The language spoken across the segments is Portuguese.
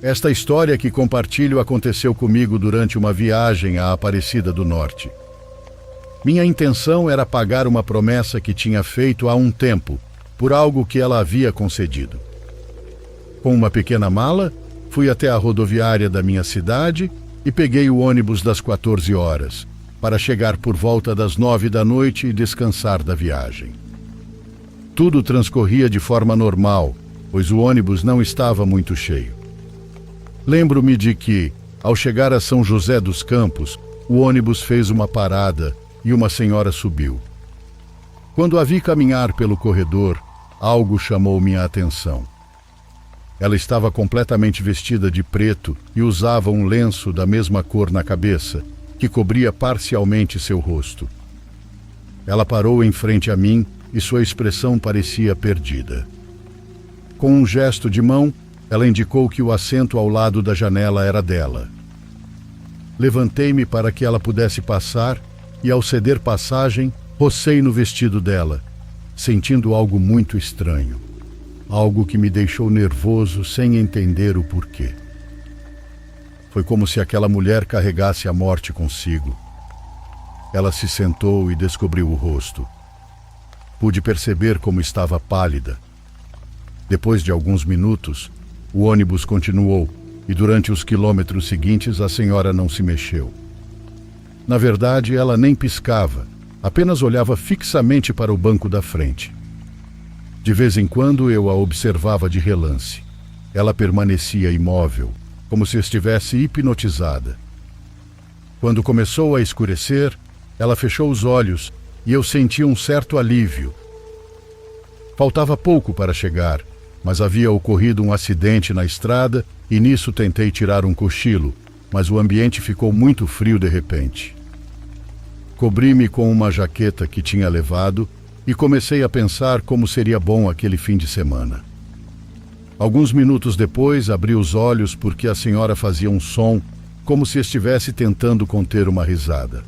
Esta história que compartilho aconteceu comigo durante uma viagem à Aparecida do Norte. Minha intenção era pagar uma promessa que tinha feito há um tempo, por algo que ela havia concedido. Com uma pequena mala, fui até a rodoviária da minha cidade e peguei o ônibus das 14 horas, para chegar por volta das 9 da noite e descansar da viagem. Tudo transcorria de forma normal, pois o ônibus não estava muito cheio. Lembro-me de que, ao chegar a São José dos Campos, o ônibus fez uma parada e uma senhora subiu. Quando a vi caminhar pelo corredor, algo chamou minha atenção. Ela estava completamente vestida de preto e usava um lenço da mesma cor na cabeça, que cobria parcialmente seu rosto. Ela parou em frente a mim e sua expressão parecia perdida. Com um gesto de mão, ela indicou que o assento ao lado da janela era dela. Levantei-me para que ela pudesse passar e, ao ceder passagem, rocei no vestido dela, sentindo algo muito estranho. Algo que me deixou nervoso sem entender o porquê. Foi como se aquela mulher carregasse a morte consigo. Ela se sentou e descobriu o rosto. Pude perceber como estava pálida. Depois de alguns minutos, o ônibus continuou e durante os quilômetros seguintes a senhora não se mexeu. Na verdade, ela nem piscava, apenas olhava fixamente para o banco da frente. De vez em quando eu a observava de relance. Ela permanecia imóvel, como se estivesse hipnotizada. Quando começou a escurecer, ela fechou os olhos e eu senti um certo alívio. Faltava pouco para chegar, mas havia ocorrido um acidente na estrada e nisso tentei tirar um cochilo, mas o ambiente ficou muito frio de repente. Cobri-me com uma jaqueta que tinha levado e comecei a pensar como seria bom aquele fim de semana. Alguns minutos depois, abri os olhos porque a senhora fazia um som como se estivesse tentando conter uma risada.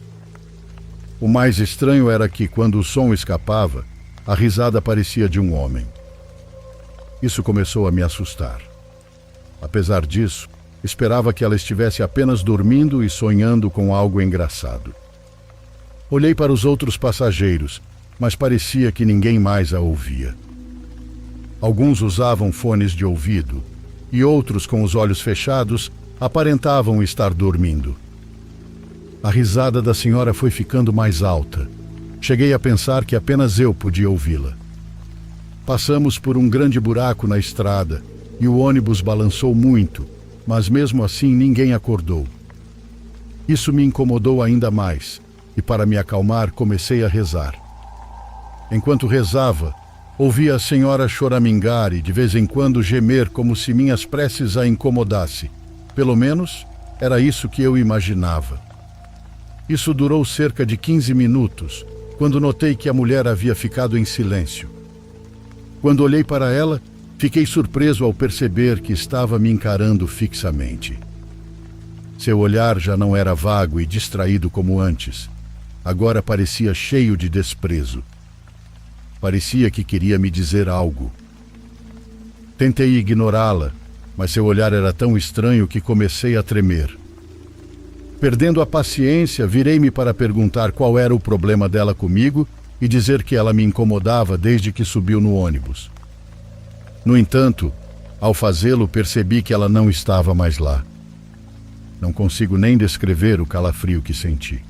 O mais estranho era que, quando o som escapava, a risada parecia de um homem. Isso começou a me assustar. Apesar disso, esperava que ela estivesse apenas dormindo e sonhando com algo engraçado. Olhei para os outros passageiros, mas parecia que ninguém mais a ouvia. Alguns usavam fones de ouvido e outros, com os olhos fechados, aparentavam estar dormindo. A risada da senhora foi ficando mais alta. Cheguei a pensar que apenas eu podia ouvi-la. Passamos por um grande buraco na estrada e o ônibus balançou muito, mas mesmo assim ninguém acordou. Isso me incomodou ainda mais e, para me acalmar, comecei a rezar. Enquanto rezava, ouvia a senhora choramingar e de vez em quando gemer como se minhas preces a incomodasse. Pelo menos, era isso que eu imaginava. Isso durou cerca de 15 minutos, quando notei que a mulher havia ficado em silêncio. Quando olhei para ela, fiquei surpreso ao perceber que estava me encarando fixamente. Seu olhar já não era vago e distraído como antes. Agora parecia cheio de desprezo. Parecia que queria me dizer algo. Tentei ignorá-la, mas seu olhar era tão estranho que comecei a tremer. Perdendo a paciência, virei-me para perguntar qual era o problema dela comigo e dizer que ela me incomodava desde que subiu no ônibus. No entanto, ao fazê-lo, percebi que ela não estava mais lá. Não consigo nem descrever o calafrio que senti.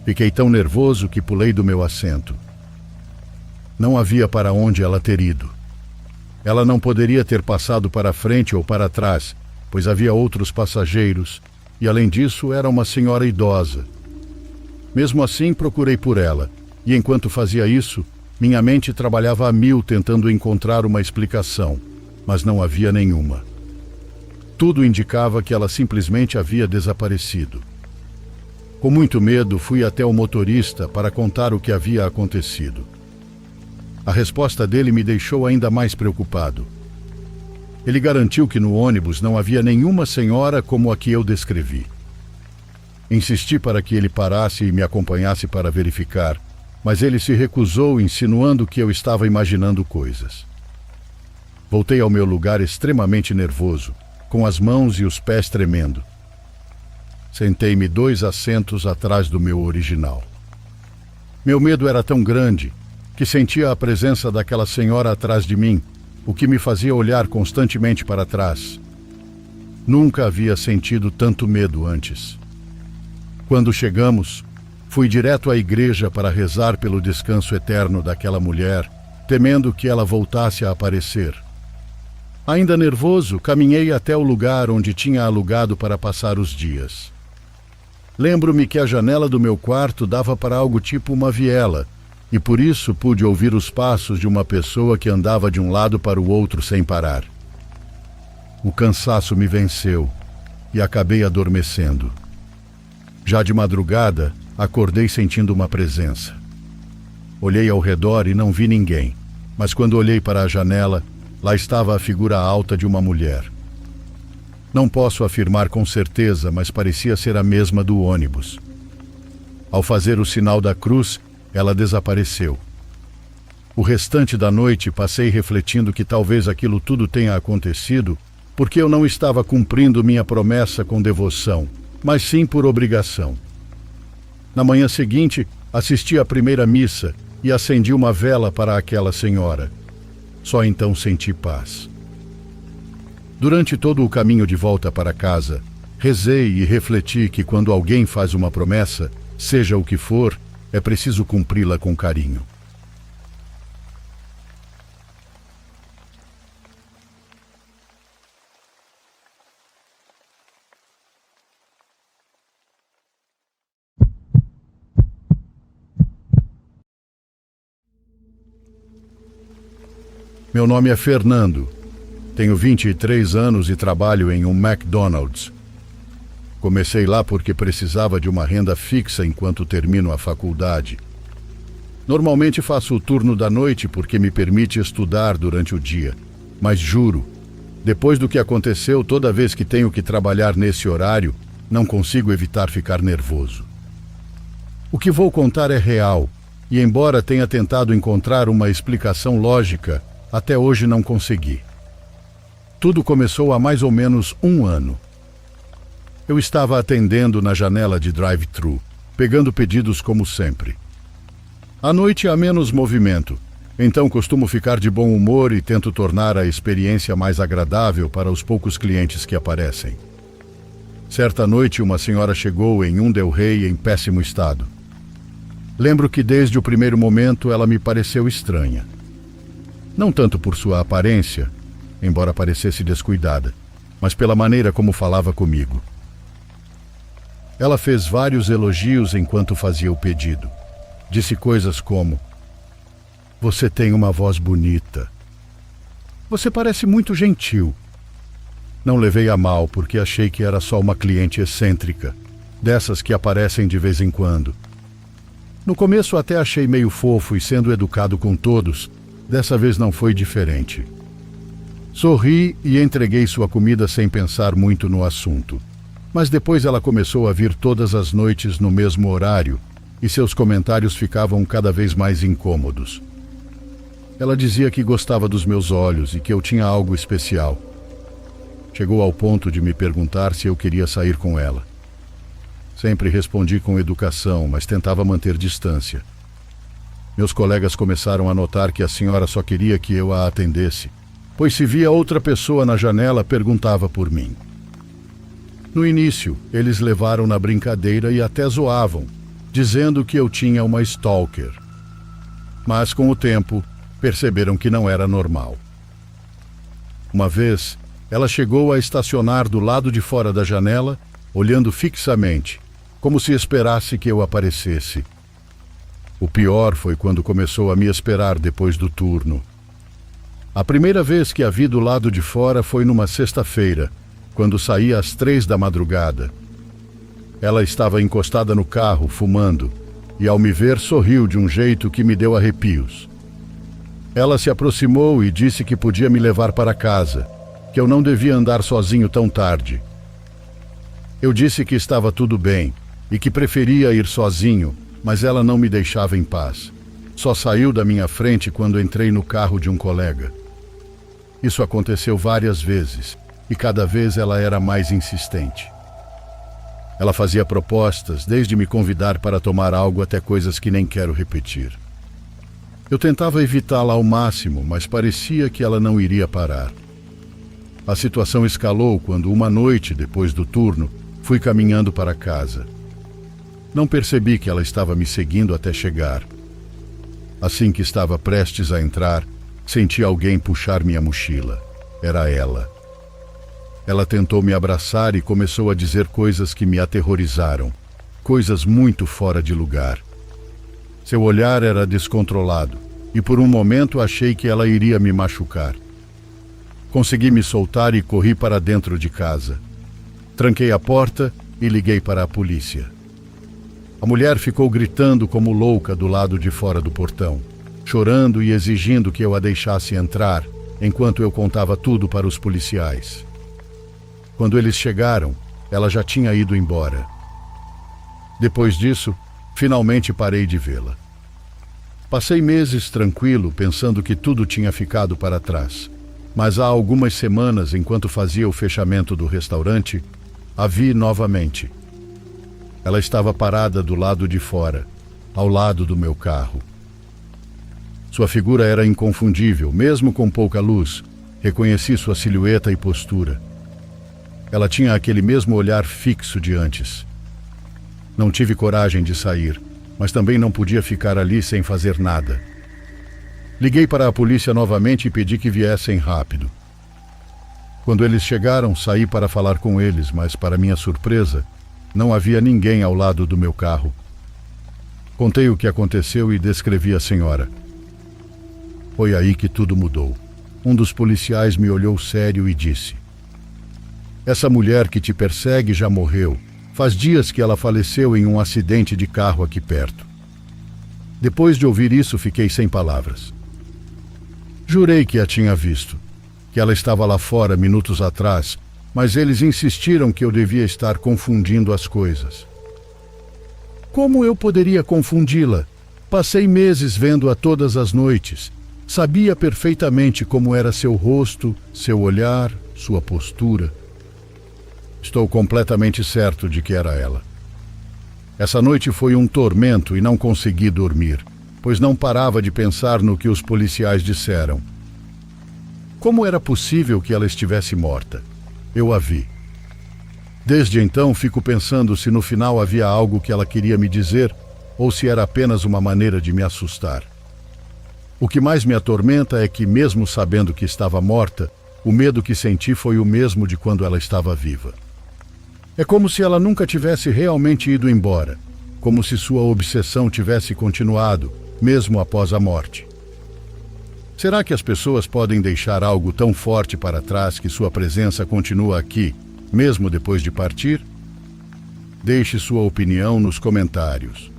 Fiquei tão nervoso que pulei do meu assento. Não havia para onde ela ter ido. Ela não poderia ter passado para frente ou para trás, pois havia outros passageiros, e além disso era uma senhora idosa. Mesmo assim, procurei por ela, e enquanto fazia isso, minha mente trabalhava a mil tentando encontrar uma explicação, mas não havia nenhuma. Tudo indicava que ela simplesmente havia desaparecido. Com muito medo, fui até o motorista para contar o que havia acontecido. A resposta dele me deixou ainda mais preocupado. Ele garantiu que no ônibus não havia nenhuma senhora como a que eu descrevi. Insisti para que ele parasse e me acompanhasse para verificar, mas ele se recusou, insinuando que eu estava imaginando coisas. Voltei ao meu lugar extremamente nervoso com as mãos e os pés tremendo. Sentei-me 2 assentos atrás do meu original. Meu medo era tão grande que sentia a presença daquela senhora atrás de mim, o que me fazia olhar constantemente para trás. Nunca havia sentido tanto medo antes. Quando chegamos, fui direto à igreja para rezar pelo descanso eterno daquela mulher, temendo que ela voltasse a aparecer. Ainda nervoso, caminhei até o lugar onde tinha alugado para passar os dias. Lembro-me que a janela do meu quarto dava para algo tipo uma viela, e por isso pude ouvir os passos de uma pessoa que andava de um lado para o outro sem parar. O cansaço me venceu e acabei adormecendo. Já de madrugada, acordei sentindo uma presença. Olhei ao redor e não vi ninguém, mas quando olhei para a janela, lá estava a figura alta de uma mulher. Não posso afirmar com certeza, mas parecia ser a mesma do ônibus. Ao fazer o sinal da cruz, ela desapareceu. O restante da noite passei refletindo que talvez aquilo tudo tenha acontecido porque eu não estava cumprindo minha promessa com devoção, mas sim por obrigação. Na manhã seguinte, assisti à primeira missa e acendi uma vela para aquela senhora. Só então senti paz. Durante todo o caminho de volta para casa, rezei e refleti que quando alguém faz uma promessa, seja o que for, é preciso cumpri-la com carinho. Meu nome é Fernando. Tenho 23 anos e trabalho em um McDonald's. Comecei lá porque precisava de uma renda fixa enquanto termino a faculdade. Normalmente faço o turno da noite porque me permite estudar durante o dia. Mas juro, depois do que aconteceu, toda vez que tenho que trabalhar nesse horário, não consigo evitar ficar nervoso. O que vou contar é real, e embora tenha tentado encontrar uma explicação lógica, até hoje não consegui. Tudo começou há mais ou menos 1 ano. Eu estava atendendo na janela de drive-thru, pegando pedidos como sempre. À noite há menos movimento, então costumo ficar de bom humor e tento tornar a experiência mais agradável para os poucos clientes que aparecem. Certa noite, uma senhora chegou em um Del Rey em péssimo estado. Lembro que desde o primeiro momento ela me pareceu estranha. Não tanto por sua aparência, embora parecesse descuidada, mas pela maneira como falava comigo. Ela fez vários elogios enquanto fazia o pedido. Disse coisas como: "Você tem uma voz bonita. Você parece muito gentil." Não levei a mal porque achei que era só uma cliente excêntrica, dessas que aparecem de vez em quando. No começo até achei meio fofo e sendo educado com todos, dessa vez não foi diferente. Sorri e entreguei sua comida sem pensar muito no assunto. Mas depois ela começou a vir todas as noites no mesmo horário e seus comentários ficavam cada vez mais incômodos. Ela dizia que gostava dos meus olhos e que eu tinha algo especial. Chegou ao ponto de me perguntar se eu queria sair com ela. Sempre respondi com educação, mas tentava manter distância. Meus colegas começaram a notar que a senhora só queria que eu a atendesse, pois se via outra pessoa na janela, perguntava por mim. No início, eles levaram na brincadeira e até zoavam, dizendo que eu tinha uma stalker. Mas com o tempo, perceberam que não era normal. Uma vez, ela chegou a estacionar do lado de fora da janela, olhando fixamente, como se esperasse que eu aparecesse. O pior foi quando começou a me esperar depois do turno. A primeira vez que a vi do lado de fora foi numa sexta-feira, quando saí às 3 da madrugada. Ela estava encostada no carro, fumando, e ao me ver sorriu de um jeito que me deu arrepios. Ela se aproximou e disse que podia me levar para casa, que eu não devia andar sozinho tão tarde. Eu disse que estava tudo bem e que preferia ir sozinho, mas ela não me deixava em paz. Só saiu da minha frente quando entrei no carro de um colega. Isso aconteceu várias vezes, e cada vez ela era mais insistente. Ela fazia propostas, desde me convidar para tomar algo até coisas que nem quero repetir. Eu tentava evitá-la ao máximo, mas parecia que ela não iria parar. A situação escalou quando, uma noite, depois do turno, fui caminhando para casa. Não percebi que ela estava me seguindo até chegar. Assim que estava prestes a entrar, senti alguém puxar minha mochila. Era ela. Ela tentou me abraçar e começou a dizer coisas que me aterrorizaram, coisas muito fora de lugar. Seu olhar era descontrolado e por um momento achei que ela iria me machucar. Consegui me soltar e corri para dentro de casa. Tranquei a porta e liguei para a polícia. A mulher ficou gritando como louca do lado de fora do portão, chorando e exigindo que eu a deixasse entrar, enquanto eu contava tudo para os policiais. Quando eles chegaram, ela já tinha ido embora. Depois disso, finalmente parei de vê-la. Passei meses tranquilo, pensando que tudo tinha ficado para trás. Mas há algumas semanas, enquanto fazia o fechamento do restaurante, a vi novamente. Ela estava parada do lado de fora, ao lado do meu carro. Sua figura era inconfundível, mesmo com pouca luz. Reconheci sua silhueta e postura. Ela tinha aquele mesmo olhar fixo de antes. Não tive coragem de sair, mas também não podia ficar ali sem fazer nada. Liguei para a polícia novamente e pedi que viessem rápido. Quando eles chegaram, saí para falar com eles, mas, para minha surpresa, não havia ninguém ao lado do meu carro. Contei o que aconteceu e descrevi a senhora. Foi aí que tudo mudou. Um dos policiais me olhou sério e disse: "Essa mulher que te persegue já morreu. Faz dias que ela faleceu em um acidente de carro aqui perto." Depois de ouvir isso, fiquei sem palavras. Jurei que a tinha visto, que ela estava lá fora minutos atrás, mas eles insistiram que eu devia estar confundindo as coisas. Como eu poderia confundi-la? Passei meses vendo-a todas as noites. Sabia perfeitamente como era seu rosto, seu olhar, sua postura. Estou completamente certo de que era ela. Essa noite foi um tormento e não consegui dormir, pois não parava de pensar no que os policiais disseram. Como era possível que ela estivesse morta? Eu a vi. Desde então fico pensando se no final havia algo que ela queria me dizer ou se era apenas uma maneira de me assustar. O que mais me atormenta é que, mesmo sabendo que estava morta, o medo que senti foi o mesmo de quando ela estava viva. É como se ela nunca tivesse realmente ido embora, como se sua obsessão tivesse continuado, mesmo após a morte. Será que as pessoas podem deixar algo tão forte para trás que sua presença continua aqui, mesmo depois de partir? Deixe sua opinião nos comentários.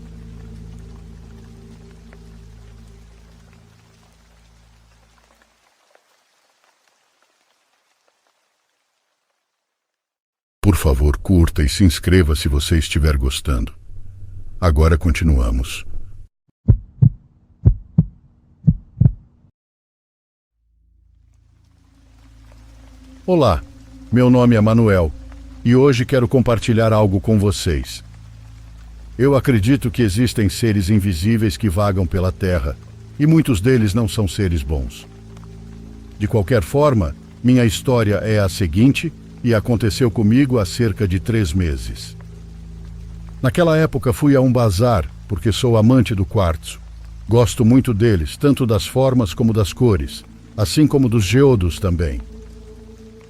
Por favor, curta e se inscreva se você estiver gostando. Agora continuamos. Olá, meu nome é Manuel e hoje quero compartilhar algo com vocês. Eu acredito que existem seres invisíveis que vagam pela Terra e muitos deles não são seres bons. De qualquer forma, minha história é a seguinte e aconteceu comigo há cerca de 3 meses. Naquela época fui a um bazar porque sou amante do quartzo. Gosto muito deles, tanto das formas como das cores, assim como dos geodos também.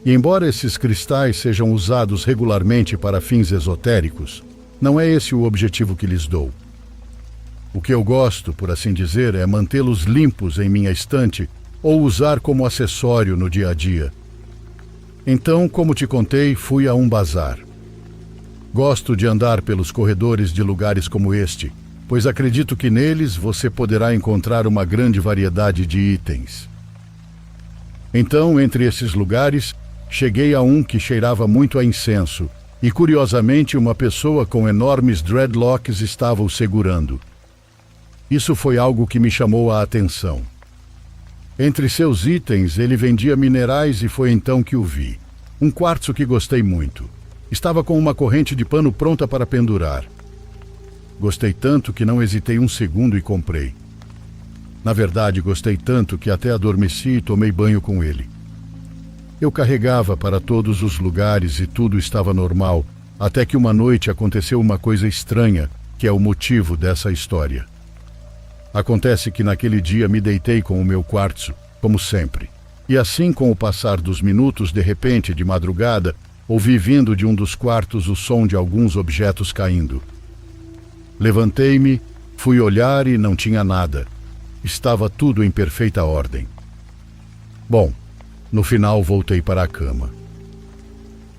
E embora esses cristais sejam usados regularmente para fins esotéricos, não é esse o objetivo que lhes dou. O que eu gosto, por assim dizer, é mantê-los limpos em minha estante ou usar como acessório no dia a dia. Então, como te contei, fui a um bazar. Gosto de andar pelos corredores de lugares como este, pois acredito que neles você poderá encontrar uma grande variedade de itens. Então, entre esses lugares, cheguei a um que cheirava muito a incenso, e curiosamente uma pessoa com enormes dreadlocks estava o segurando. Isso foi algo que me chamou a atenção. Entre seus itens, ele vendia minerais e foi então que o vi. Um quartzo que gostei muito. Estava com uma corrente de pano pronta para pendurar. Gostei tanto que não hesitei um segundo e comprei. Na verdade, gostei tanto que até adormeci e tomei banho com ele. Eu carregava para todos os lugares e tudo estava normal, até que uma noite aconteceu uma coisa estranha, que é o motivo dessa história. Acontece que naquele dia me deitei com o meu quartzo, como sempre. E assim, com o passar dos minutos, de repente, de madrugada, ouvi vindo de um dos quartos o som de alguns objetos caindo. Levantei-me, fui olhar e não tinha nada. Estava tudo em perfeita ordem. Bom, no final voltei para a cama.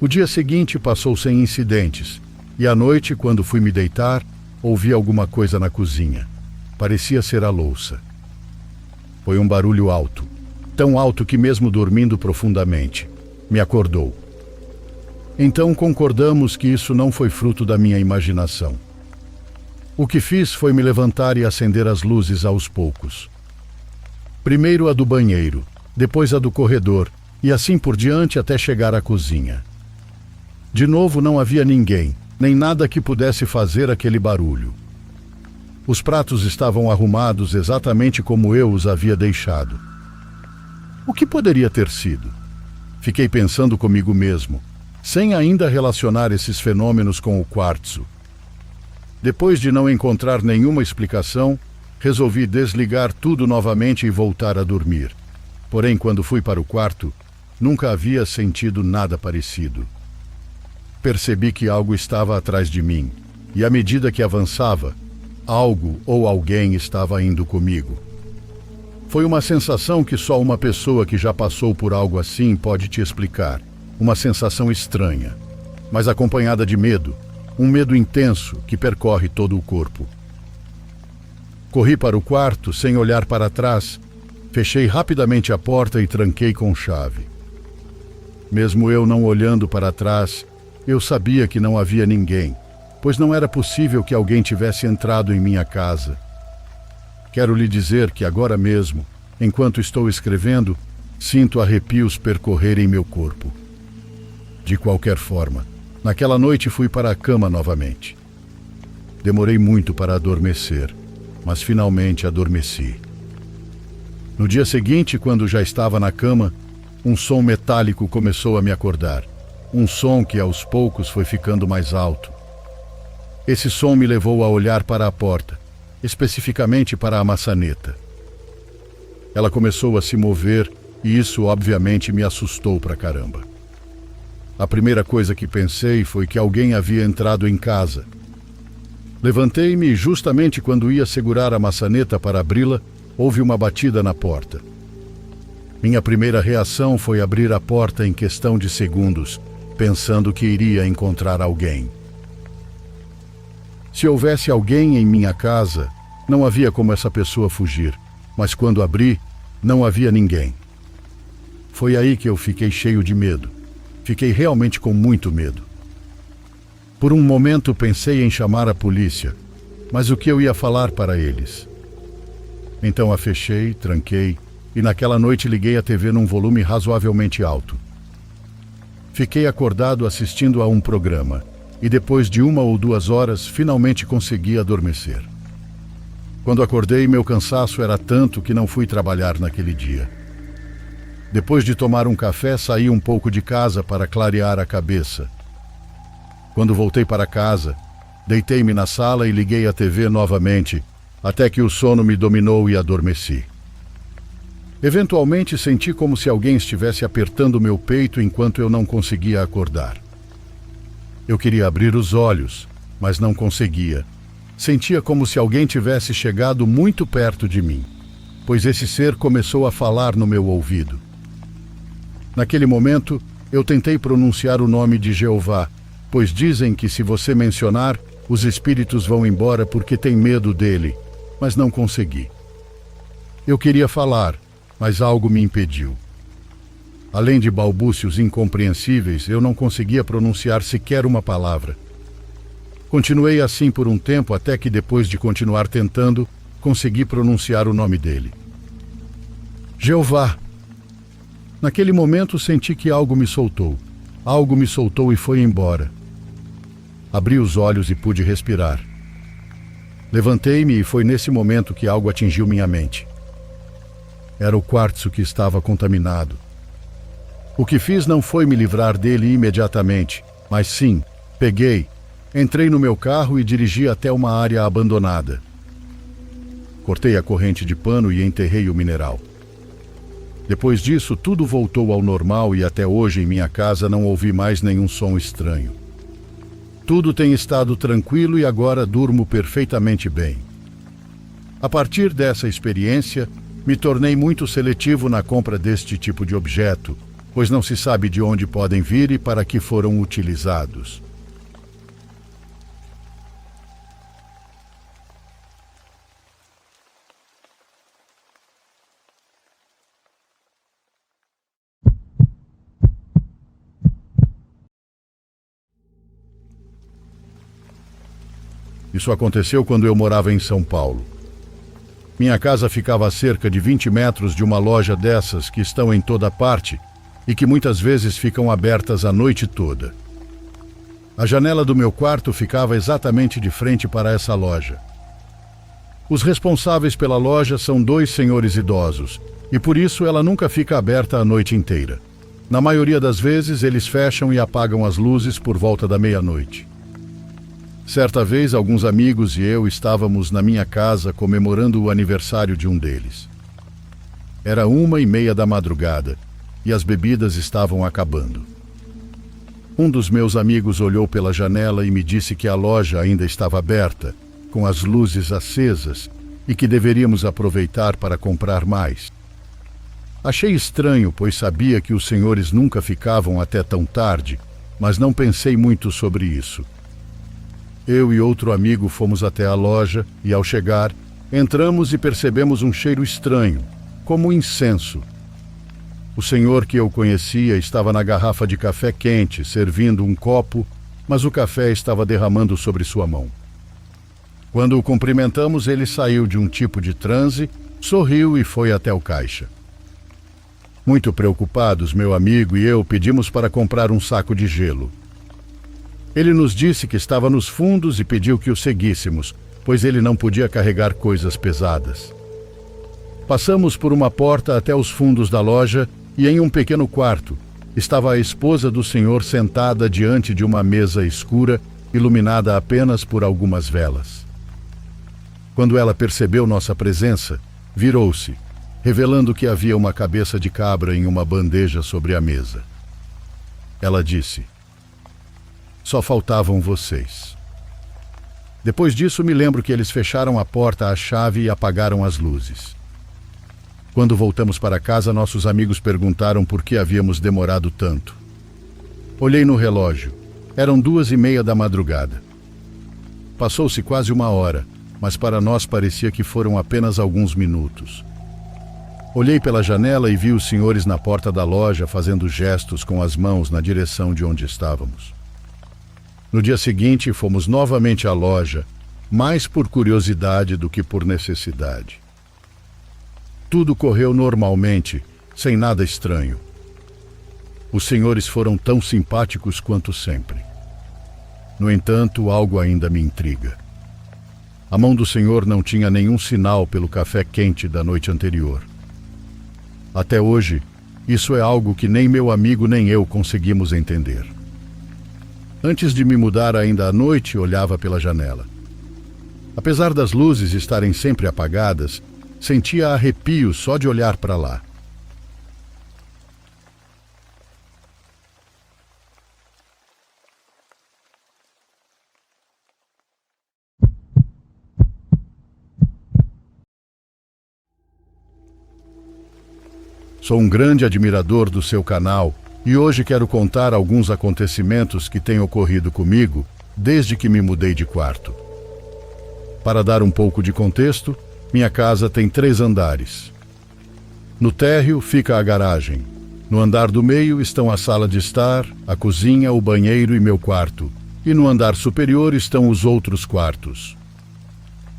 O dia seguinte passou sem incidentes, e à noite, quando fui me deitar, ouvi alguma coisa na cozinha. Parecia ser a louça. Foi um barulho alto, tão alto que mesmo dormindo profundamente, me acordou. Então concordamos que isso não foi fruto da minha imaginação. O que fiz foi me levantar e acender as luzes aos poucos. Primeiro a do banheiro, depois a do corredor, e assim por diante até chegar à cozinha. De novo não havia ninguém, nem nada que pudesse fazer aquele barulho. Os pratos estavam arrumados exatamente como eu os havia deixado. O que poderia ter sido? Fiquei pensando comigo mesmo, sem ainda relacionar esses fenômenos com o quartzo. Depois de não encontrar nenhuma explicação, resolvi desligar tudo novamente e voltar a dormir. Porém, quando fui para o quarto, nunca havia sentido nada parecido. Percebi que algo estava atrás de mim, e à medida que avançava, algo ou alguém estava indo comigo. Foi uma sensação que só uma pessoa que já passou por algo assim pode te explicar. Uma sensação estranha, mas acompanhada de medo. Um medo intenso que percorre todo o corpo. Corri para o quarto sem olhar para trás, fechei rapidamente a porta e tranquei com chave. Mesmo eu não olhando para trás, eu sabia que não havia ninguém, pois não era possível que alguém tivesse entrado em minha casa. Quero lhe dizer que agora mesmo, enquanto estou escrevendo, sinto arrepios percorrerem meu corpo. De qualquer forma, naquela noite fui para a cama novamente. Demorei muito para adormecer, mas finalmente adormeci. No dia seguinte, quando já estava na cama, um som metálico começou a me acordar. Um som que aos poucos foi ficando mais alto. Esse som me levou a olhar para a porta, especificamente para a maçaneta. Ela começou a se mover e isso obviamente me assustou pra caramba. A primeira coisa que pensei foi que alguém havia entrado em casa. Levantei-me e justamente quando ia segurar a maçaneta para abri-la, houve uma batida na porta. Minha primeira reação foi abrir a porta em questão de segundos, pensando que iria encontrar alguém. Se houvesse alguém em minha casa, não havia como essa pessoa fugir, mas quando abri, não havia ninguém. Foi aí que eu fiquei cheio de medo. Fiquei realmente com muito medo. Por um momento pensei em chamar a polícia, mas o que eu ia falar para eles? Então a fechei, tranquei e naquela noite liguei a TV num volume razoavelmente alto. Fiquei acordado assistindo a um programa e depois de 1 ou 2 horas finalmente consegui adormecer. Quando acordei, meu cansaço era tanto que não fui trabalhar naquele dia. Depois de tomar um café, saí um pouco de casa para clarear a cabeça. Quando voltei para casa, deitei-me na sala e liguei a TV novamente, até que o sono me dominou e adormeci. Eventualmente senti como se alguém estivesse apertando meu peito enquanto eu não conseguia acordar. Eu queria abrir os olhos, mas não conseguia. Sentia como se alguém tivesse chegado muito perto de mim, pois esse ser começou a falar no meu ouvido. Naquele momento, eu tentei pronunciar o nome de Jeová, pois dizem que se você mencionar, os espíritos vão embora porque têm medo dele, mas não consegui. Eu queria falar, mas algo me impediu. Além de balbúcios incompreensíveis, eu não conseguia pronunciar sequer uma palavra. Continuei assim por um tempo até que, depois de continuar tentando, consegui pronunciar o nome dele. Jeová! Naquele momento senti que algo me soltou. Algo me soltou e foi embora. Abri os olhos e pude respirar. Levantei-me e foi nesse momento que algo atingiu minha mente. Era o quartzo que estava contaminado. O que fiz não foi me livrar dele imediatamente, mas sim, peguei, entrei no meu carro e dirigi até uma área abandonada. Cortei a corrente de pano e enterrei o mineral. Depois disso, tudo voltou ao normal e até hoje em minha casa não ouvi mais nenhum som estranho. Tudo tem estado tranquilo e agora durmo perfeitamente bem. A partir dessa experiência, me tornei muito seletivo na compra deste tipo de objeto, pois não se sabe de onde podem vir e para que foram utilizados. Isso aconteceu quando eu morava em São Paulo. Minha casa ficava a cerca de 20 metros de uma loja dessas que estão em toda parte e que muitas vezes ficam abertas a noite toda. A janela do meu quarto ficava exatamente de frente para essa loja. Os responsáveis pela loja são 2 senhores idosos e por isso ela nunca fica aberta a noite inteira. Na maioria das vezes, eles fecham e apagam as luzes por volta da meia-noite. Certa vez, alguns amigos e eu estávamos na minha casa comemorando o aniversário de um deles. Era 1:30 da madrugada e as bebidas estavam acabando. Um dos meus amigos olhou pela janela e me disse que a loja ainda estava aberta, com as luzes acesas, e que deveríamos aproveitar para comprar mais. Achei estranho, pois sabia que os senhores nunca ficavam até tão tarde, mas não pensei muito sobre isso. Eu e outro amigo fomos até a loja e, ao chegar, entramos e percebemos um cheiro estranho, como incenso. O senhor que eu conhecia estava na garrafa de café quente, servindo um copo, mas o café estava derramando sobre sua mão. Quando o cumprimentamos, ele saiu de um tipo de transe, sorriu e foi até o caixa. Muito preocupados, meu amigo e eu pedimos para comprar um saco de gelo. Ele nos disse que estava nos fundos e pediu que o seguíssemos, pois ele não podia carregar coisas pesadas. Passamos por uma porta até os fundos da loja e em um pequeno quarto estava a esposa do senhor sentada diante de uma mesa escura, iluminada apenas por algumas velas. Quando ela percebeu nossa presença, virou-se, revelando que havia uma cabeça de cabra em uma bandeja sobre a mesa. Ela disse: "Só faltavam vocês." Depois disso, me lembro que eles fecharam a porta à chave e apagaram as luzes. Quando voltamos para casa, nossos amigos perguntaram por que havíamos demorado tanto. Olhei no relógio. Eram 2:30 da madrugada. Passou-se quase 1 hora, mas para nós parecia que foram apenas alguns minutos. Olhei pela janela e vi os senhores na porta da loja fazendo gestos com as mãos na direção de onde estávamos. No dia seguinte, fomos novamente à loja, mais por curiosidade do que por necessidade. Tudo correu normalmente, sem nada estranho. Os senhores foram tão simpáticos quanto sempre. No entanto, algo ainda me intriga. A mão do senhor não tinha nenhum sinal pelo café quente da noite anterior. Até hoje, isso é algo que nem meu amigo nem eu conseguimos entender. Antes de me mudar ainda à noite, olhava pela janela. Apesar das luzes estarem sempre apagadas, sentia arrepio só de olhar para lá. Sou um grande admirador do seu canal e hoje quero contar alguns acontecimentos que têm ocorrido comigo desde que me mudei de quarto. Para dar um pouco de contexto, minha casa tem 3 andares. No térreo fica a garagem. No andar do meio estão a sala de estar, a cozinha, o banheiro e meu quarto. E no andar superior estão os outros quartos.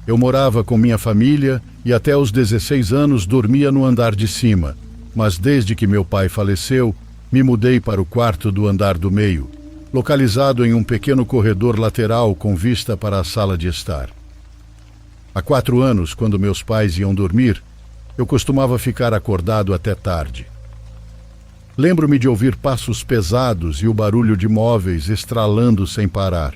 Eu morava com minha família e até os 16 anos dormia no andar de cima, mas desde que meu pai faleceu, Me mudei para o quarto do andar do meio, localizado em um pequeno corredor lateral com vista para a sala de estar. Há 4 anos, quando meus pais iam dormir, eu costumava ficar acordado até tarde. Lembro-me de ouvir passos pesados e o barulho de móveis estralando sem parar.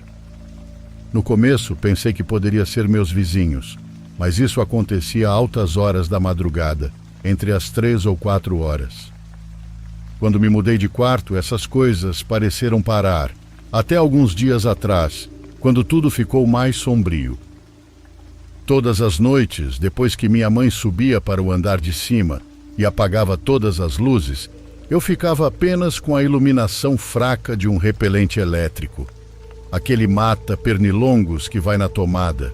No começo, pensei que poderia ser meus vizinhos, mas isso acontecia a altas horas da madrugada, entre as 3 ou 4 horas. Quando me mudei de quarto, essas coisas pareceram parar, até alguns dias atrás, quando tudo ficou mais sombrio. Todas as noites, depois que minha mãe subia para o andar de cima e apagava todas as luzes, eu ficava apenas com a iluminação fraca de um repelente elétrico, aquele mata pernilongos que vai na tomada.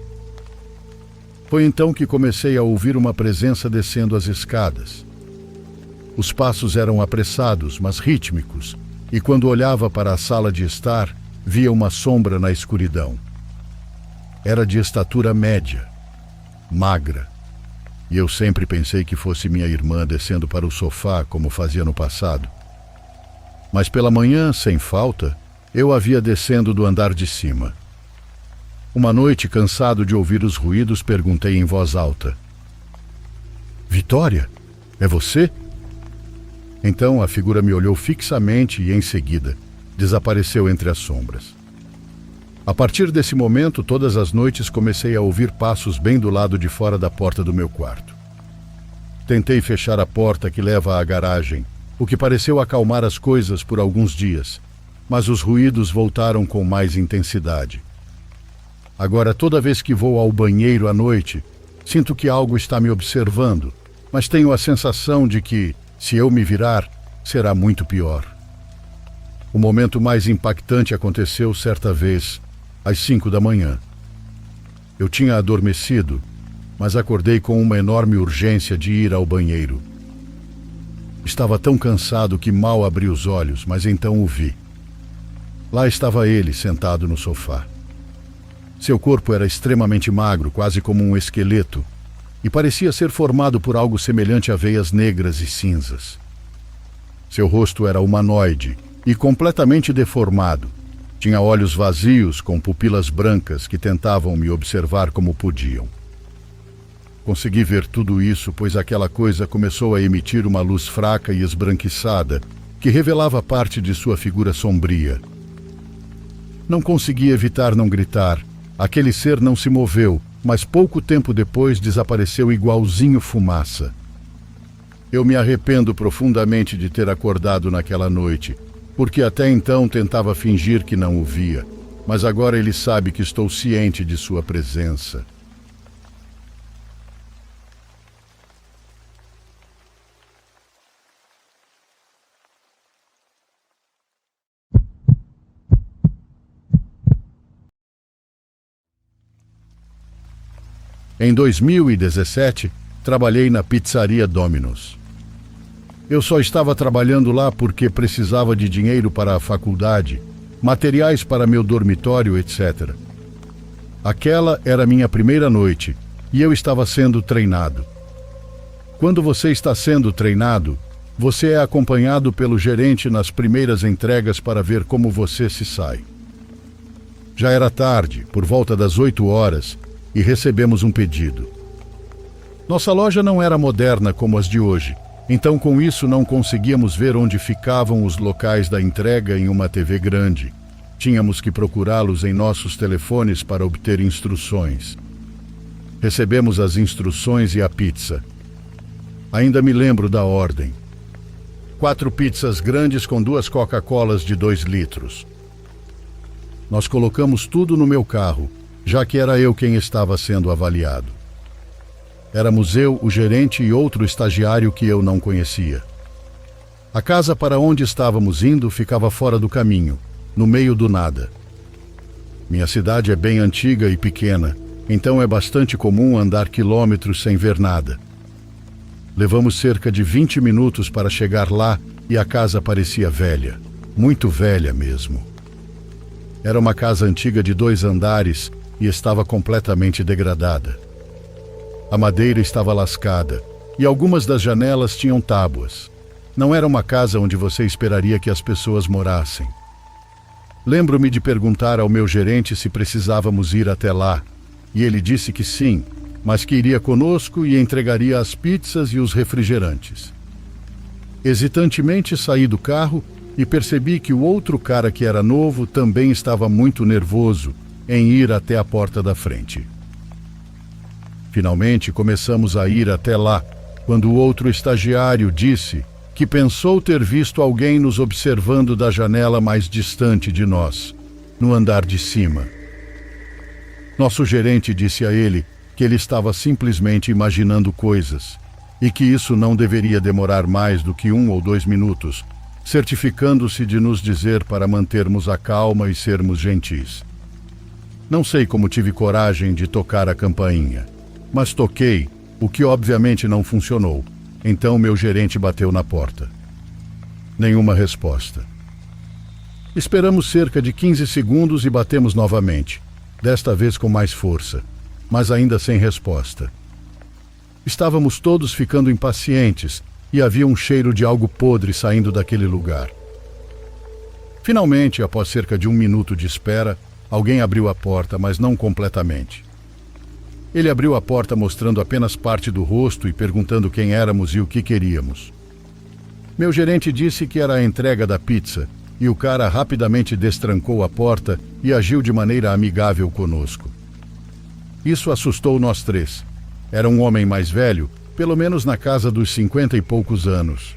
Foi então que comecei a ouvir uma presença descendo as escadas. Os passos eram apressados, mas rítmicos, e quando olhava para a sala de estar, via uma sombra na escuridão. Era de estatura média, magra, e eu sempre pensei que fosse minha irmã descendo para o sofá, como fazia no passado. Mas pela manhã, sem falta, eu a via descendo do andar de cima. Uma noite, cansado de ouvir os ruídos, perguntei em voz alta: "Vitória, é você?" Então a figura me olhou fixamente e, em seguida, desapareceu entre as sombras. A partir desse momento, todas as noites comecei a ouvir passos bem do lado de fora da porta do meu quarto. Tentei fechar a porta que leva à garagem, o que pareceu acalmar as coisas por alguns dias, mas os ruídos voltaram com mais intensidade. Agora, toda vez que vou ao banheiro à noite, sinto que algo está me observando, mas tenho a sensação de que, se eu me virar, será muito pior. O momento mais impactante aconteceu certa vez, às 5 da manhã. Eu tinha adormecido, mas acordei com uma enorme urgência de ir ao banheiro. Estava tão cansado que mal abri os olhos, mas então o vi. Lá estava ele, sentado no sofá. Seu corpo era extremamente magro, quase como um esqueleto, e parecia ser formado por algo semelhante a veias negras e cinzas. Seu rosto era humanoide e completamente deformado. Tinha olhos vazios com pupilas brancas que tentavam me observar como podiam. Consegui ver tudo isso, pois aquela coisa começou a emitir uma luz fraca e esbranquiçada que revelava parte de sua figura sombria. Não consegui evitar não gritar. Aquele ser não se moveu, mas pouco tempo depois desapareceu igualzinho fumaça. Eu me arrependo profundamente de ter acordado naquela noite, porque até então tentava fingir que não o via, mas agora ele sabe que estou ciente de sua presença. Em 2017, trabalhei na pizzaria Domino's. Eu só estava trabalhando lá porque precisava de dinheiro para a faculdade, materiais para meu dormitório, etc. Aquela era minha primeira noite e eu estava sendo treinado. Quando você está sendo treinado, você é acompanhado pelo gerente nas primeiras entregas para ver como você se sai. Já era tarde, por volta das 8 horas, e recebemos um pedido. Nossa loja não era moderna como as de hoje, então com isso não conseguíamos ver onde ficavam os locais da entrega em uma TV grande. Tínhamos que procurá-los em nossos telefones para obter instruções. Recebemos as instruções e a pizza. Ainda me lembro da ordem. 4 pizzas grandes com 2 Coca-Colas de 2 litros. Nós colocamos tudo no meu carro, já que era eu quem estava sendo avaliado. Éramos eu, o gerente e outro estagiário que eu não conhecia. A casa para onde estávamos indo ficava fora do caminho, no meio do nada. Minha cidade é bem antiga e pequena, então é bastante comum andar quilômetros sem ver nada. Levamos cerca de 20 minutos para chegar lá e a casa parecia velha, muito velha mesmo. Era uma casa antiga de 2 andares e estava completamente degradada. A madeira estava lascada e algumas das janelas tinham tábuas. Não era uma casa onde você esperaria que as pessoas morassem. Lembro-me de perguntar ao meu gerente se precisávamos ir até lá, e ele disse que sim, mas que iria conosco e entregaria as pizzas e os refrigerantes. Hesitantemente saí do carro e percebi que o outro cara que era novo também estava muito nervoso em ir até a porta da frente. Finalmente começamos a ir até lá, quando o outro estagiário disse que pensou ter visto alguém nos observando da janela mais distante de nós, no andar de cima. Nosso gerente disse a ele que ele estava simplesmente imaginando coisas e que isso não deveria demorar mais do que 1 ou 2 minutos, certificando-se de nos dizer para mantermos a calma e sermos gentis. Não sei como tive coragem de tocar a campainha, mas toquei, o que obviamente não funcionou. Então meu gerente bateu na porta. Nenhuma resposta. Esperamos cerca de 15 segundos e batemos novamente, desta vez com mais força, mas ainda sem resposta. Estávamos todos ficando impacientes e havia um cheiro de algo podre saindo daquele lugar. Finalmente, após cerca de 1 minuto de espera, alguém abriu a porta, mas não completamente. Ele abriu a porta mostrando apenas parte do rosto e perguntando quem éramos e o que queríamos. Meu gerente disse que era a entrega da pizza e o cara rapidamente destrancou a porta e agiu de maneira amigável conosco. Isso assustou nós três. Era um homem mais velho, pelo menos na casa dos 50 e poucos anos.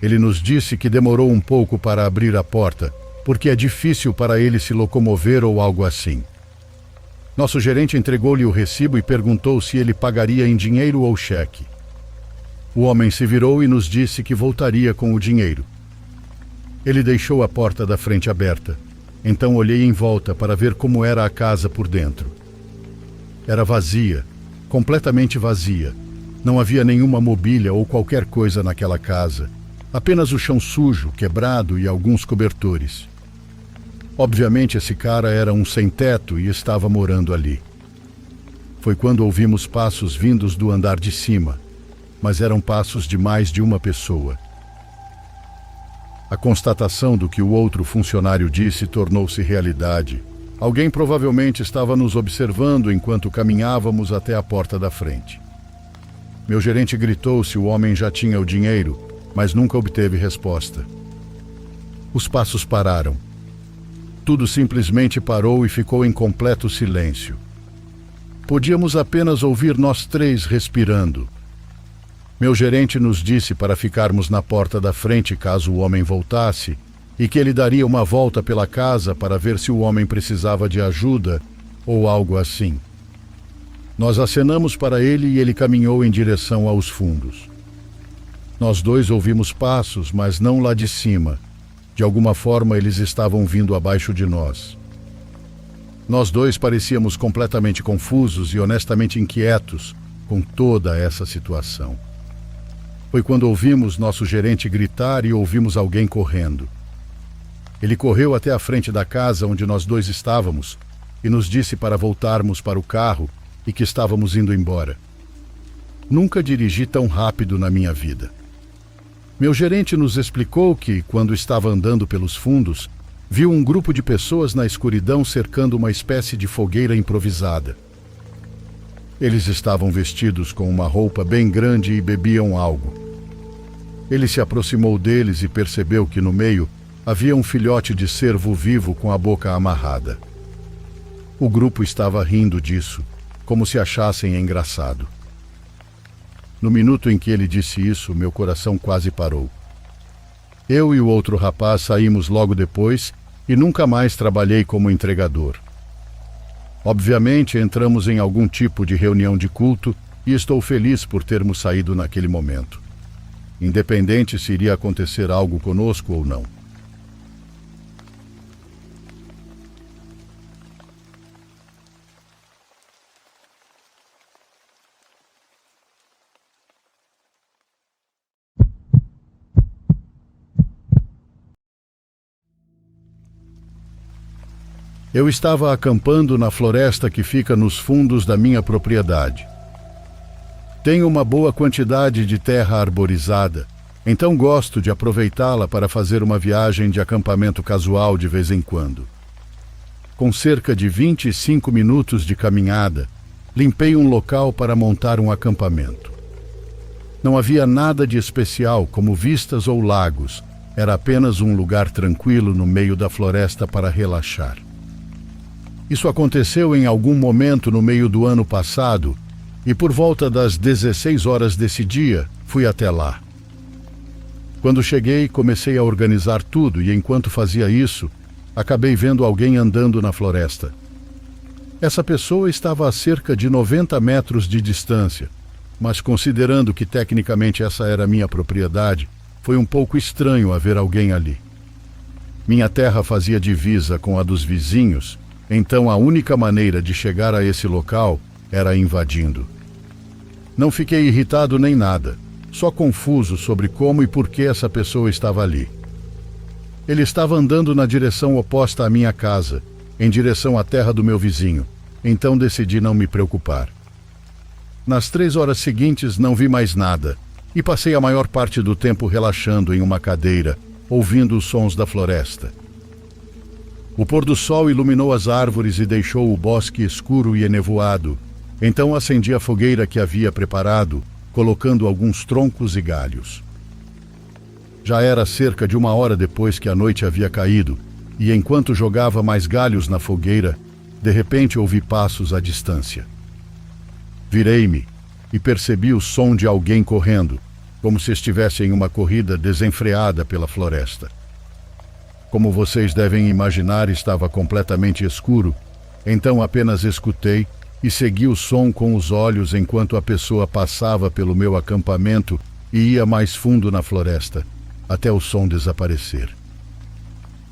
Ele nos disse que demorou um pouco para abrir a porta, porque é difícil para ele se locomover ou algo assim. Nosso gerente entregou-lhe o recibo e perguntou se ele pagaria em dinheiro ou cheque. O homem se virou e nos disse que voltaria com o dinheiro. Ele deixou a porta da frente aberta, então olhei em volta para ver como era a casa por dentro. Era vazia, completamente vazia. Não havia nenhuma mobília ou qualquer coisa naquela casa, apenas o chão sujo, quebrado e alguns cobertores. Obviamente esse cara era um sem-teto e estava morando ali. Foi quando ouvimos passos vindos do andar de cima, mas eram passos de mais de uma pessoa. A constatação do que o outro funcionário disse tornou-se realidade. Alguém provavelmente estava nos observando enquanto caminhávamos até a porta da frente. Meu gerente gritou se o homem já tinha o dinheiro, mas nunca obteve resposta. Os passos pararam. Tudo simplesmente parou e ficou em completo silêncio. Podíamos apenas ouvir nós três respirando. Meu gerente nos disse para ficarmos na porta da frente caso o homem voltasse e que ele daria uma volta pela casa para ver se o homem precisava de ajuda ou algo assim. Nós acenamos para ele e ele caminhou em direção aos fundos. Nós dois ouvimos passos, mas não lá de cima. De alguma forma, eles estavam vindo abaixo de nós. Nós dois parecíamos completamente confusos e honestamente inquietos com toda essa situação. Foi quando ouvimos nosso gerente gritar e ouvimos alguém correndo. Ele correu até a frente da casa onde nós dois estávamos e nos disse para voltarmos para o carro e que estávamos indo embora. Nunca dirigi tão rápido na minha vida. Meu gerente nos explicou que, quando estava andando pelos fundos, viu um grupo de pessoas na escuridão cercando uma espécie de fogueira improvisada. Eles estavam vestidos com uma roupa bem grande e bebiam algo. Ele se aproximou deles e percebeu que no meio havia um filhote de cervo vivo com a boca amarrada. O grupo estava rindo disso, como se achassem engraçado. No minuto em que ele disse isso, meu coração quase parou. Eu e o outro rapaz saímos logo depois e nunca mais trabalhei como entregador. Obviamente, entramos em algum tipo de reunião de culto e estou feliz por termos saído naquele momento, independente se iria acontecer algo conosco ou não. Eu estava acampando na floresta que fica nos fundos da minha propriedade. Tenho uma boa quantidade de terra arborizada Então gosto de aproveitá-la para fazer uma viagem de acampamento casual de vez em quando. Com cerca de 25 minutos de caminhada, limpei um local para montar um acampamento. Não havia nada de especial, como vistas ou lagos. Era apenas um lugar tranquilo no meio da floresta para relaxar. Isso aconteceu em algum momento no meio do ano passado, e por volta das 16 horas desse dia, fui até lá. Quando cheguei, comecei a organizar tudo e, enquanto fazia isso, acabei vendo alguém andando na floresta. Essa pessoa estava a cerca de 90 metros de distância, mas considerando que tecnicamente essa era minha propriedade, foi um pouco estranho haver alguém ali. Minha terra fazia divisa com a dos vizinhos, então a única maneira de chegar a esse local era invadindo. Não fiquei irritado nem nada, só confuso sobre como e por que essa pessoa estava ali. Ele estava andando na direção oposta à minha casa, em direção à terra do meu vizinho, então decidi não me preocupar. Nas 3 horas seguintes não vi mais nada, e passei a maior parte do tempo relaxando em uma cadeira, ouvindo os sons da floresta. O pôr do sol iluminou as árvores e deixou o bosque escuro e enevoado. Então acendi a fogueira que havia preparado, colocando alguns troncos e galhos. Já era cerca de 1 hora depois que a noite havia caído, e enquanto jogava mais galhos na fogueira, de repente ouvi passos à distância. Virei-me e percebi o som de alguém correndo, como se estivesse em uma corrida desenfreada pela floresta. Como vocês devem imaginar, estava completamente escuro, então apenas escutei e segui o som com os olhos enquanto a pessoa passava pelo meu acampamento e ia mais fundo na floresta, até o som desaparecer.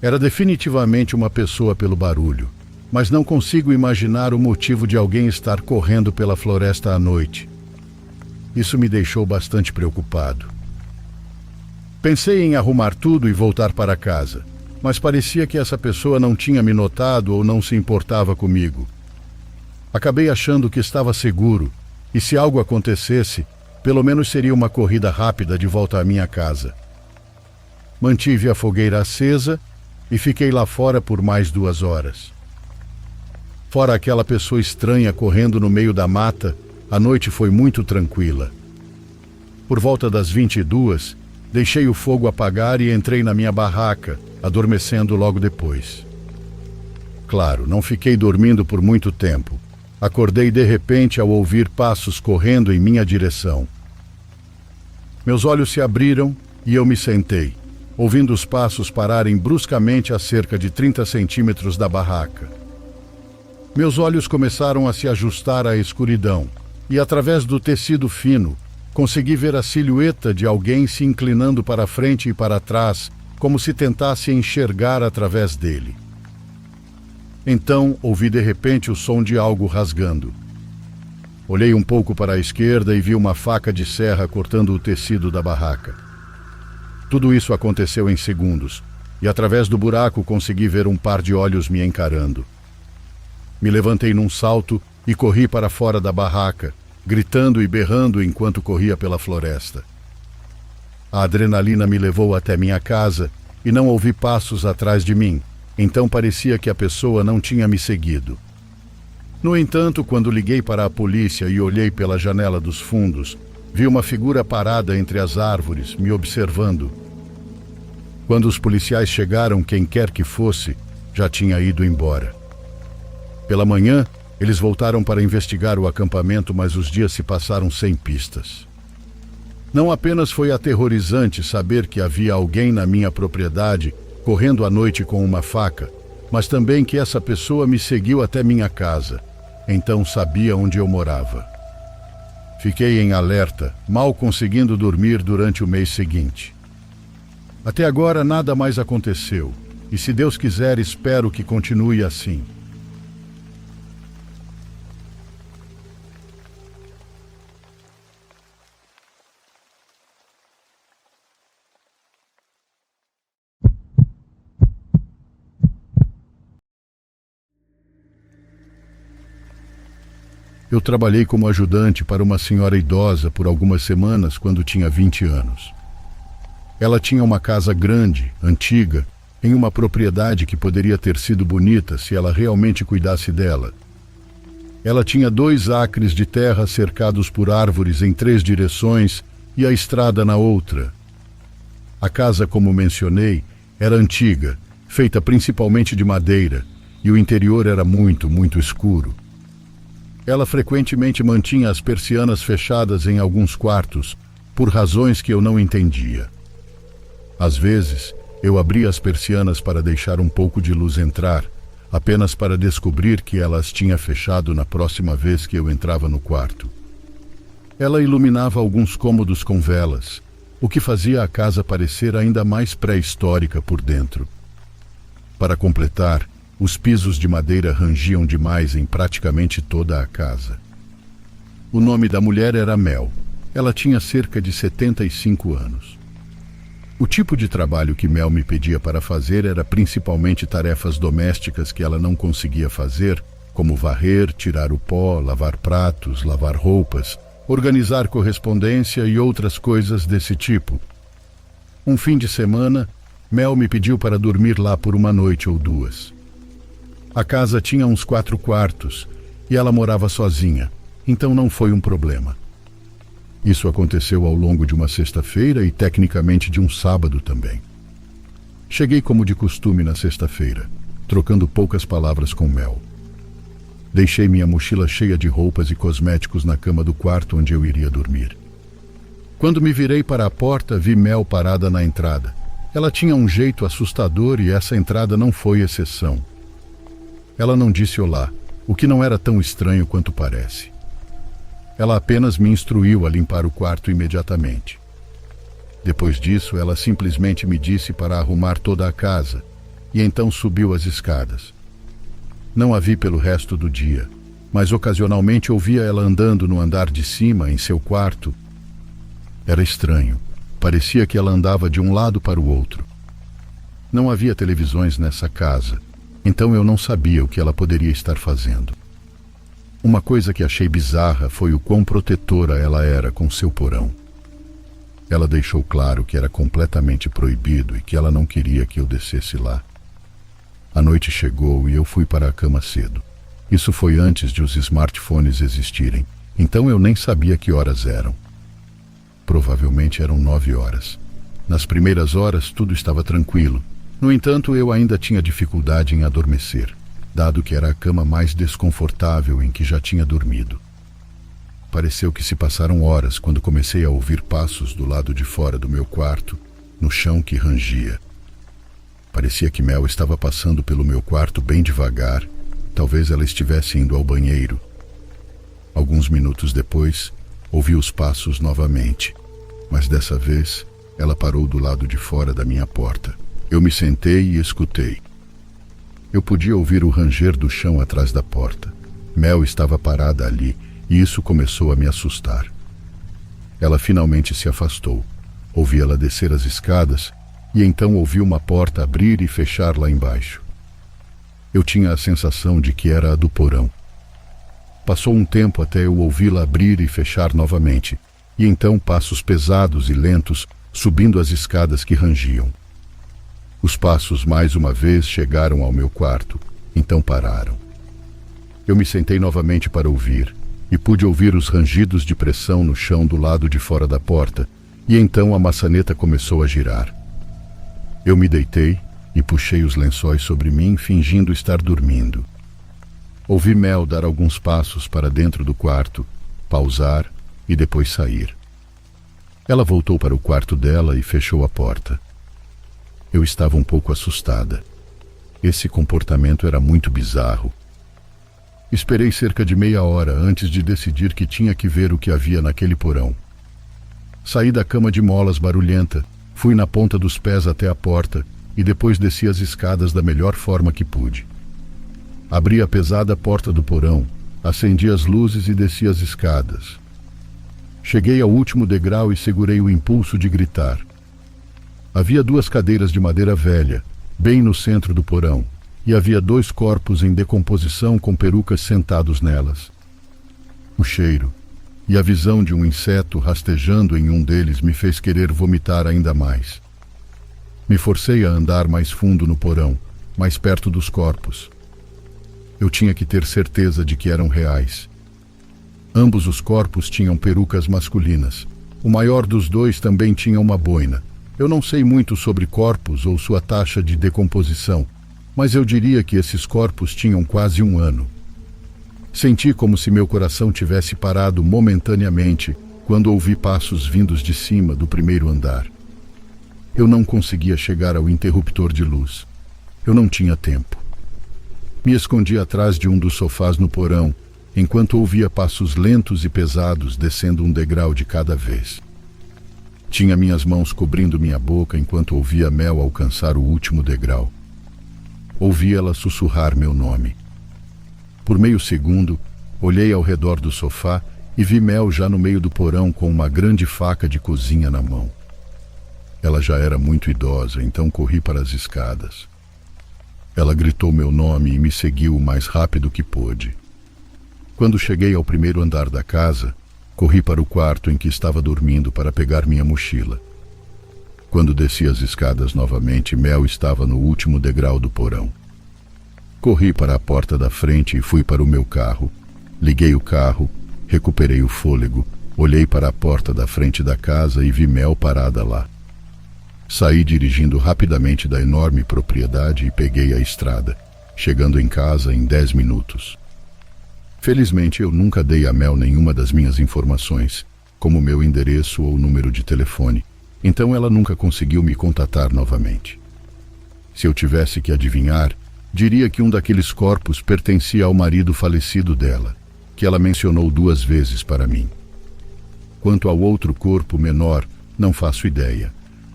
Era definitivamente uma pessoa pelo barulho, mas não consigo imaginar o motivo de alguém estar correndo pela floresta à noite. Isso me deixou bastante preocupado. Pensei em arrumar tudo e voltar para casa, mas parecia que essa pessoa não tinha me notado ou não se importava comigo. Acabei achando que estava seguro, e se algo acontecesse, pelo menos seria uma corrida rápida de volta à minha casa. Mantive a fogueira acesa e fiquei lá fora por mais 2 horas. Fora aquela pessoa estranha correndo no meio da mata, a noite foi muito tranquila. Por volta das 22, deixei o fogo apagar e entrei na minha barraca, adormecendo logo depois. Claro, não fiquei dormindo por muito tempo. Acordei de repente ao ouvir passos correndo em minha direção. Meus olhos se abriram e eu me sentei, ouvindo os passos pararem bruscamente a cerca de 30 centímetros da barraca. Meus olhos começaram a se ajustar à escuridão e, através do tecido fino, consegui ver a silhueta de alguém se inclinando para frente e para trás, como se tentasse enxergar através dele. Então, ouvi de repente o som de algo rasgando. Olhei um pouco para a esquerda e vi uma faca de serra cortando o tecido da barraca. Tudo isso aconteceu em segundos, e através do buraco consegui ver um par de olhos me encarando. Me levantei num salto e corri para fora da barraca, gritando e berrando enquanto corria pela floresta. A adrenalina me levou até minha casa e não ouvi passos atrás de mim, então parecia que a pessoa não tinha me seguido. No entanto, quando liguei para a polícia e olhei pela janela dos fundos, vi uma figura parada entre as árvores, me observando. Quando os policiais chegaram, quem quer que fosse, já tinha ido embora. Pela manhã, eles voltaram para investigar o acampamento, mas os dias se passaram sem pistas. Não apenas foi aterrorizante saber que havia alguém na minha propriedade correndo à noite com uma faca, mas também que essa pessoa me seguiu até minha casa, então sabia onde eu morava. Fiquei em alerta, mal conseguindo dormir durante o mês seguinte. Até agora nada mais aconteceu, e se Deus quiser, espero que continue assim. Eu trabalhei como ajudante para uma senhora idosa por algumas semanas quando tinha 20 anos. Ela tinha uma casa grande, antiga, em uma propriedade que poderia ter sido bonita se ela realmente cuidasse dela. Ela tinha 2 acres de terra cercados por árvores em 3 direções e a estrada na outra. A casa, como mencionei, era antiga, feita principalmente de madeira, e o interior era muito, muito escuro. Ela frequentemente mantinha as persianas fechadas em alguns quartos, por razões que eu não entendia. Às vezes, eu abria as persianas para deixar um pouco de luz entrar, apenas para descobrir que ela as tinha fechado na próxima vez que eu entrava no quarto. Ela iluminava alguns cômodos com velas, o que fazia a casa parecer ainda mais pré-histórica por dentro. Para completar, os pisos de madeira rangiam demais em praticamente toda a casa. O nome da mulher era Mel. Ela tinha cerca de 75 anos. O tipo de trabalho que Mel me pedia para fazer era principalmente tarefas domésticas que ela não conseguia fazer, como varrer, tirar o pó, lavar pratos, lavar roupas, organizar correspondência e outras coisas desse tipo. Um fim de semana, Mel me pediu para dormir lá por uma noite ou 2. A casa tinha uns 4 quartos e ela morava sozinha, então não foi um problema. Isso aconteceu ao longo de uma sexta-feira e tecnicamente de um sábado também. Cheguei como de costume na sexta-feira, trocando poucas palavras com Mel. Deixei minha mochila cheia de roupas e cosméticos na cama do quarto onde eu iria dormir. Quando me virei para a porta, vi Mel parada na entrada. Ela tinha um jeito assustador e essa entrada não foi exceção. Ela não disse olá, o que não era tão estranho quanto parece. Ela apenas me instruiu a limpar o quarto imediatamente. Depois disso, ela simplesmente me disse para arrumar toda a casa, e então subiu as escadas. Não a vi pelo resto do dia, mas ocasionalmente ouvia ela andando no andar de cima, em seu quarto. Era estranho, parecia que ela andava de um lado para o outro. Não havia televisões nessa casa, então eu não sabia o que ela poderia estar fazendo. Uma coisa que achei bizarra foi o quão protetora ela era com seu porão. Ela deixou claro que era completamente proibido e que ela não queria que eu descesse lá. A noite chegou e eu fui para a cama cedo. Isso foi antes de os smartphones existirem, então eu nem sabia que horas eram. Provavelmente eram 9 horas. Nas primeiras horas tudo estava tranquilo. No entanto, eu ainda tinha dificuldade em adormecer, dado que era a cama mais desconfortável em que já tinha dormido. Pareceu que se passaram horas quando comecei a ouvir passos do lado de fora do meu quarto, no chão que rangia. Parecia que Mel estava passando pelo meu quarto bem devagar, talvez ela estivesse indo ao banheiro. Alguns minutos depois, ouvi os passos novamente, mas dessa vez ela parou do lado de fora da minha porta. Eu me sentei e escutei. Eu podia ouvir o ranger do chão atrás da porta. Mel estava parada ali, e isso começou a me assustar. Ela finalmente se afastou. Ouvi ela descer as escadas, e então ouvi uma porta abrir e fechar lá embaixo. Eu tinha a sensação de que era a do porão. Passou um tempo até eu ouvi-la abrir e fechar novamente, e então passos pesados e lentos subindo as escadas que rangiam. Os passos mais uma vez chegaram ao meu quarto, então pararam. Eu me sentei novamente para ouvir, e pude ouvir os rangidos de pressão no chão do lado de fora da porta, e então a maçaneta começou a girar. Eu me deitei e puxei os lençóis sobre mim, fingindo estar dormindo. Ouvi Mel dar alguns passos para dentro do quarto, pausar e depois sair. Ela voltou para o quarto dela e fechou a porta. Eu estava um pouco assustada. Esse comportamento era muito bizarro. Esperei cerca de meia hora antes de decidir que tinha que ver o que havia naquele porão. Saí da cama de molas barulhenta, fui na ponta dos pés até a porta e depois desci as escadas da melhor forma que pude. Abri a pesada porta do porão, acendi as luzes e desci as escadas. Cheguei ao último degrau e segurei o impulso de gritar. Havia 2 cadeiras de madeira velha, bem no centro do porão, e havia 2 corpos em decomposição com perucas sentados nelas. O cheiro e a visão de um inseto rastejando em um deles me fez querer vomitar ainda mais. Me forcei a andar mais fundo no porão, mais perto dos corpos. Eu tinha que ter certeza de que eram reais. Ambos os corpos tinham perucas masculinas. O maior dos dois também tinha uma boina. Eu não sei muito sobre corpos ou sua taxa de decomposição, mas eu diria que esses corpos tinham quase 1 ano. Senti como se meu coração tivesse parado momentaneamente quando ouvi passos vindos de cima do primeiro andar. Eu não conseguia chegar ao interruptor de luz. Eu não tinha tempo. Me escondi atrás de um dos sofás no porão, enquanto ouvia passos lentos e pesados descendo um degrau de cada vez. Tinha minhas mãos cobrindo minha boca enquanto ouvia Mel alcançar o último degrau. Ouvi ela sussurrar meu nome. Por meio segundo, olhei ao redor do sofá e vi Mel já no meio do porão com uma grande faca de cozinha na mão. Ela já era muito idosa, então corri para as escadas. Ela gritou meu nome e me seguiu o mais rápido que pôde. Quando cheguei ao primeiro andar da casa, corri para o quarto em que estava dormindo para pegar minha mochila. Quando desci as escadas novamente, Mel estava no último degrau do porão. Corri para a porta da frente e fui para o meu carro. Liguei o carro, recuperei o fôlego, olhei para a porta da frente da casa e vi Mel parada lá. Saí dirigindo rapidamente da enorme propriedade e peguei a estrada, chegando em casa em 10 minutos. Felizmente, eu nunca dei a Mel nenhuma das minhas informações, como meu endereço ou número de telefone, então ela nunca conseguiu me contatar novamente. Se eu tivesse que adivinhar, diria que um daqueles corpos pertencia ao marido falecido dela, que ela mencionou 2 vezes para mim. Quanto ao outro corpo menor, não faço ideia,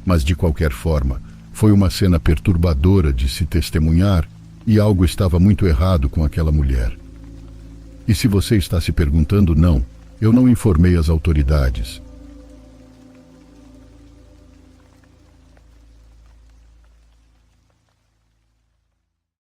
mas de qualquer forma, foi uma cena perturbadora de se testemunhar e algo estava muito errado com aquela mulher. E se você está se perguntando, não, eu não informei as autoridades.